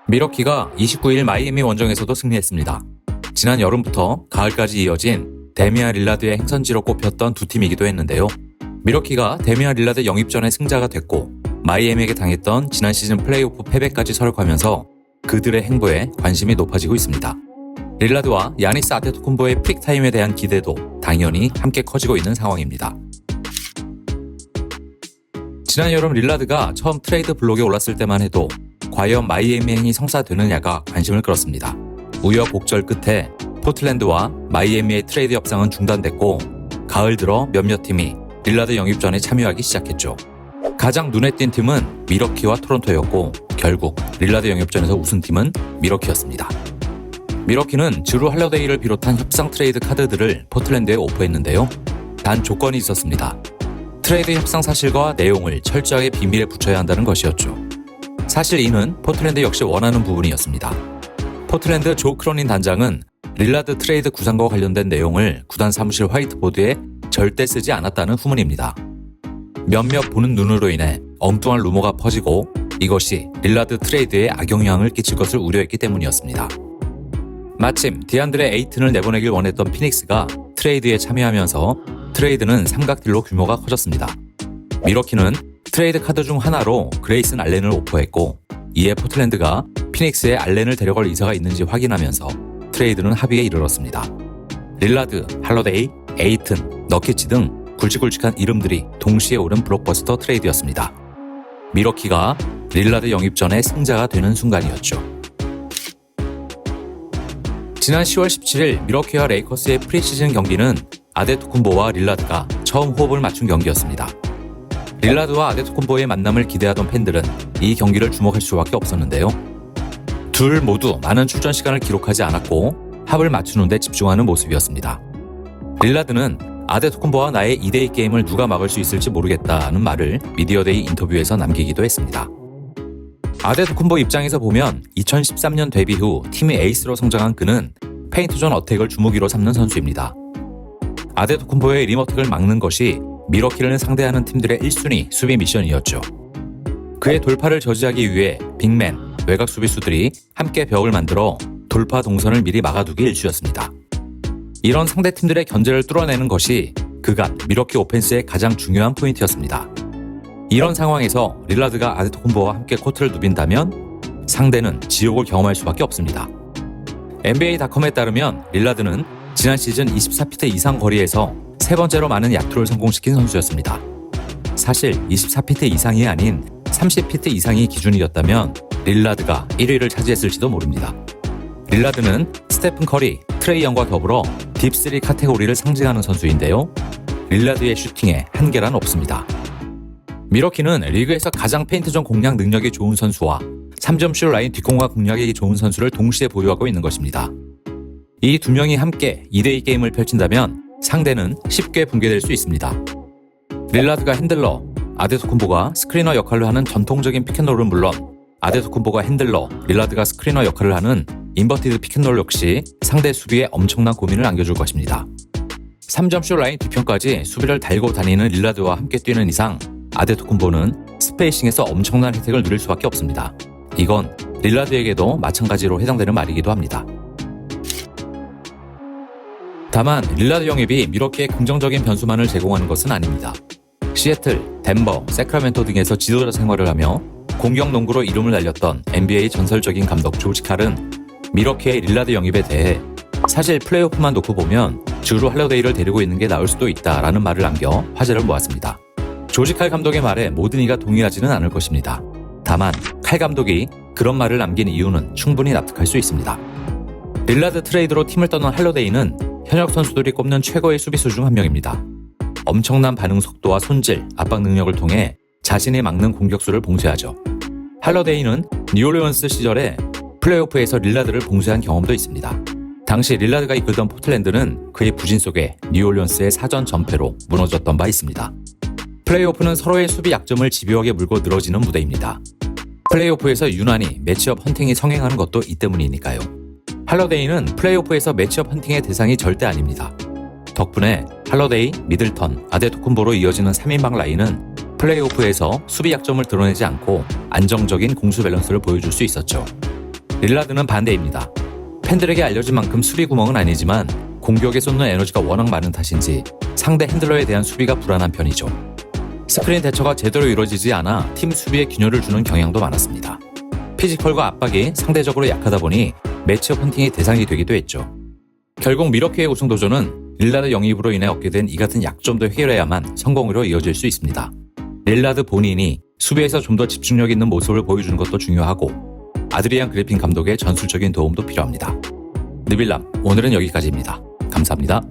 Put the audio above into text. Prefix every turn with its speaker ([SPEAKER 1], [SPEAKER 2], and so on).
[SPEAKER 1] 밀워키가 29일 마이애미 원정에서도 승리했습니다. 지난 여름부터 가을까지 이어진 데미안 릴라드의 행선지로 꼽혔던 두 팀이기도 했는데요. 밀워키가 데미안 릴라드 영입전의 승자가 됐고 마이애미에게 당했던 지난 시즌 플레이오프 패배까지 서력하면서 그들의 행보에 관심이 높아지고 있습니다. 릴라드와 야니스 아테토쿤보의 프릭타임에 대한 기대도 당연히 함께 커지고 있는 상황입니다. 지난 여름 릴라드가 처음 트레이드 블록에 올랐을 때만 해도 과연 마이애미 행이 성사되느냐가 관심을 끌었습니다. 우여곡절 끝에 포틀랜드와 마이애미의 트레이드 협상은 중단됐고 가을 들어 몇몇 팀이 릴라드 영입전에 참여하기 시작했죠. 가장 눈에 띈 팀은 밀워키와 토론토였고 결국 릴라드 영입전에서 우승팀은 밀워키였습니다. 밀워키는 주루 할러데이를 비롯한 협상 트레이드 카드들을 포틀랜드에 오퍼했는데요. 단 조건이 있었습니다. 트레이드 협상 사실과 내용을 철저하게 비밀에 붙여야 한다는 것이었죠. 사실 이는 포틀랜드 역시 원하는 부분이었습니다. 포틀랜드 조 크로닌 단장은 릴라드 트레이드 구상과 관련된 내용을 구단 사무실 화이트보드에 절대 쓰지 않았다는 후문입니다. 몇몇 보는 눈으로 인해 엉뚱한 루머가 퍼지고 이것이 릴라드 트레이드에 악영향을 끼칠 것을 우려했기 때문이었습니다. 마침 디안드레 에이튼을 내보내길 원했던 피닉스가 트레이드에 참여하면서 트레이드는 삼각딜로 규모가 커졌습니다. 밀워키는 트레이드 카드 중 하나로 그레이슨 알렌을 오퍼했고 이에 포틀랜드가 피닉스에 알렌을 데려갈 의사가 있는지 확인하면서 트레이드는 합의에 이르렀습니다. 릴라드, 할러데이, 에이튼, 너키치 등 굵직굵직한 이름들이 동시에 오른 블록버스터 트레이드였습니다. 밀워키가 릴라드 영입전의 승자가 되는 순간이었죠. 지난 10월 17일 밀워키와 레이커스의 프리시즌 경기는 아데토쿤보와 릴라드가 처음 호흡을 맞춘 경기였습니다. 릴라드와 아데토쿤보의 만남을 기대하던 팬들은 이 경기를 주목할 수밖에 없었는데요. 둘 모두 많은 출전 시간을 기록하지 않았고 합을 맞추는 데 집중하는 모습이었습니다. 릴라드는 아데토쿤보와 나의 2대2 게임을 누가 막을 수 있을지 모르겠다는 말을 미디어데이 인터뷰에서 남기기도 했습니다. 아데토쿤보 입장에서 보면 2013년 데뷔 후 팀의 에이스로 성장한 그는 페인트존 어택을 주무기로 삼는 선수입니다. 아데토쿤보의 림어택을 막는 것이 밀워키를 상대하는 팀들의 1순위 수비 미션이었죠. 그의 돌파를 저지하기 위해 빅맨, 외곽 수비수들이 함께 벽을 만들어 돌파 동선을 미리 막아두기 일쑤였습니다. 이런 상대팀들의 견제를 뚫어내는 것이 그간 밀워키 오펜스의 가장 중요한 포인트였습니다. 이런 상황에서 릴라드가 아데토쿤보와 함께 코트를 누빈다면 상대는 지옥을 경험할 수밖에 없습니다. NBA닷컴에 따르면 릴라드는 지난 시즌 24피트 이상 거리에서 세 번째로 많은 야투를 성공시킨 선수였습니다. 사실 24피트 이상이 아닌 30피트 이상이 기준이었다면 릴라드가 1위를 차지했을지도 모릅니다. 릴라드는 스테픈 커리, 트레이 영과 더불어 딥3 카테고리를 상징하는 선수인데요. 릴라드의 슈팅에 한계란 없습니다. 밀워키는 리그에서 가장 페인트존 공략 능력이 좋은 선수와 3점슛 라인 뒷공간 공략이 좋은 선수를 동시에 보유하고 있는 것입니다. 이 두 명이 함께 2대2 게임을 펼친다면 상대는 쉽게 붕괴될 수 있습니다. 릴라드가 핸들러, 아데토쿤보가 스크리너 역할을 하는 전통적인 피켓롤은 물론 아데토쿤보가 핸들러, 릴라드가 스크리너 역할을 하는 인버티드 피켓롤 역시 상대 수비에 엄청난 고민을 안겨줄 것입니다. 3점슛 라인 뒤편까지 수비를 달고 다니는 릴라드와 함께 뛰는 이상 아데토쿤보는 스페이싱에서 엄청난 혜택을 누릴 수밖에 없습니다. 이건 릴라드에게도 마찬가지로 해당되는 말이기도 합니다. 다만 릴라드 영입이 밀워키에 긍정적인 변수만을 제공하는 것은 아닙니다. 시애틀, 덴버, 세크라멘토 등에서 지도자 생활을 하며 공격 농구로 이름을 날렸던 NBA 전설적인 감독 조지 칼은 밀워키의 릴라드 영입에 대해 사실 플레이오프만 놓고 보면 주루 할러데이를 데리고 있는 게 나을 수도 있다라는 말을 남겨 화제를 모았습니다. 조지 칼 감독의 말에 모든 이가 동의하지는 않을 것입니다. 다만 칼 감독이 그런 말을 남긴 이유는 충분히 납득할 수 있습니다. 릴라드 트레이드로 팀을 떠난 할러데이는 현역 선수들이 꼽는 최고의 수비수 중 한 명입니다. 엄청난 반응 속도와 손질, 압박 능력을 통해 자신이 막는 공격수를 봉쇄하죠. 할러데이는 뉴올리언스 시절에 플레이오프에서 릴라드를 봉쇄한 경험도 있습니다. 당시 릴라드가 이끌던 포틀랜드는 그의 부진 속에 뉴올리언스의 사전 전패로 무너졌던 바 있습니다. 플레이오프는 서로의 수비 약점을 집요하게 물고 늘어지는 무대입니다. 플레이오프에서 유난히 매치업 헌팅이 성행하는 것도 이 때문이니까요. 할러데이는 플레이오프에서 매치업 헌팅의 대상이 절대 아닙니다. 덕분에 할러데이, 미들턴, 아데토쿤보로 이어지는 3인방 라인은 플레이오프에서 수비 약점을 드러내지 않고 안정적인 공수 밸런스를 보여줄 수 있었죠. 릴라드는 반대입니다. 팬들에게 알려진 만큼 수비 구멍은 아니지만 공격에 쏟는 에너지가 워낙 많은 탓인지 상대 핸들러에 대한 수비가 불안한 편이죠. 스크린 대처가 제대로 이루어지지 않아 팀 수비에 균열을 주는 경향도 많았습니다. 피지컬과 압박이 상대적으로 약하다 보니 매치업 헌팅의 대상이 되기도 했죠. 결국 미러키의 우승 도전은 릴라드 영입으로 인해 얻게 된 이 같은 약점도 해결해야만 성공으로 이어질 수 있습니다. 릴라드 본인이 수비에서 좀 더 집중력 있는 모습을 보여주는 것도 중요하고 아드리안 그리핀 감독의 전술적인 도움도 필요합니다. 느빌람, 오늘은 여기까지입니다. 감사합니다.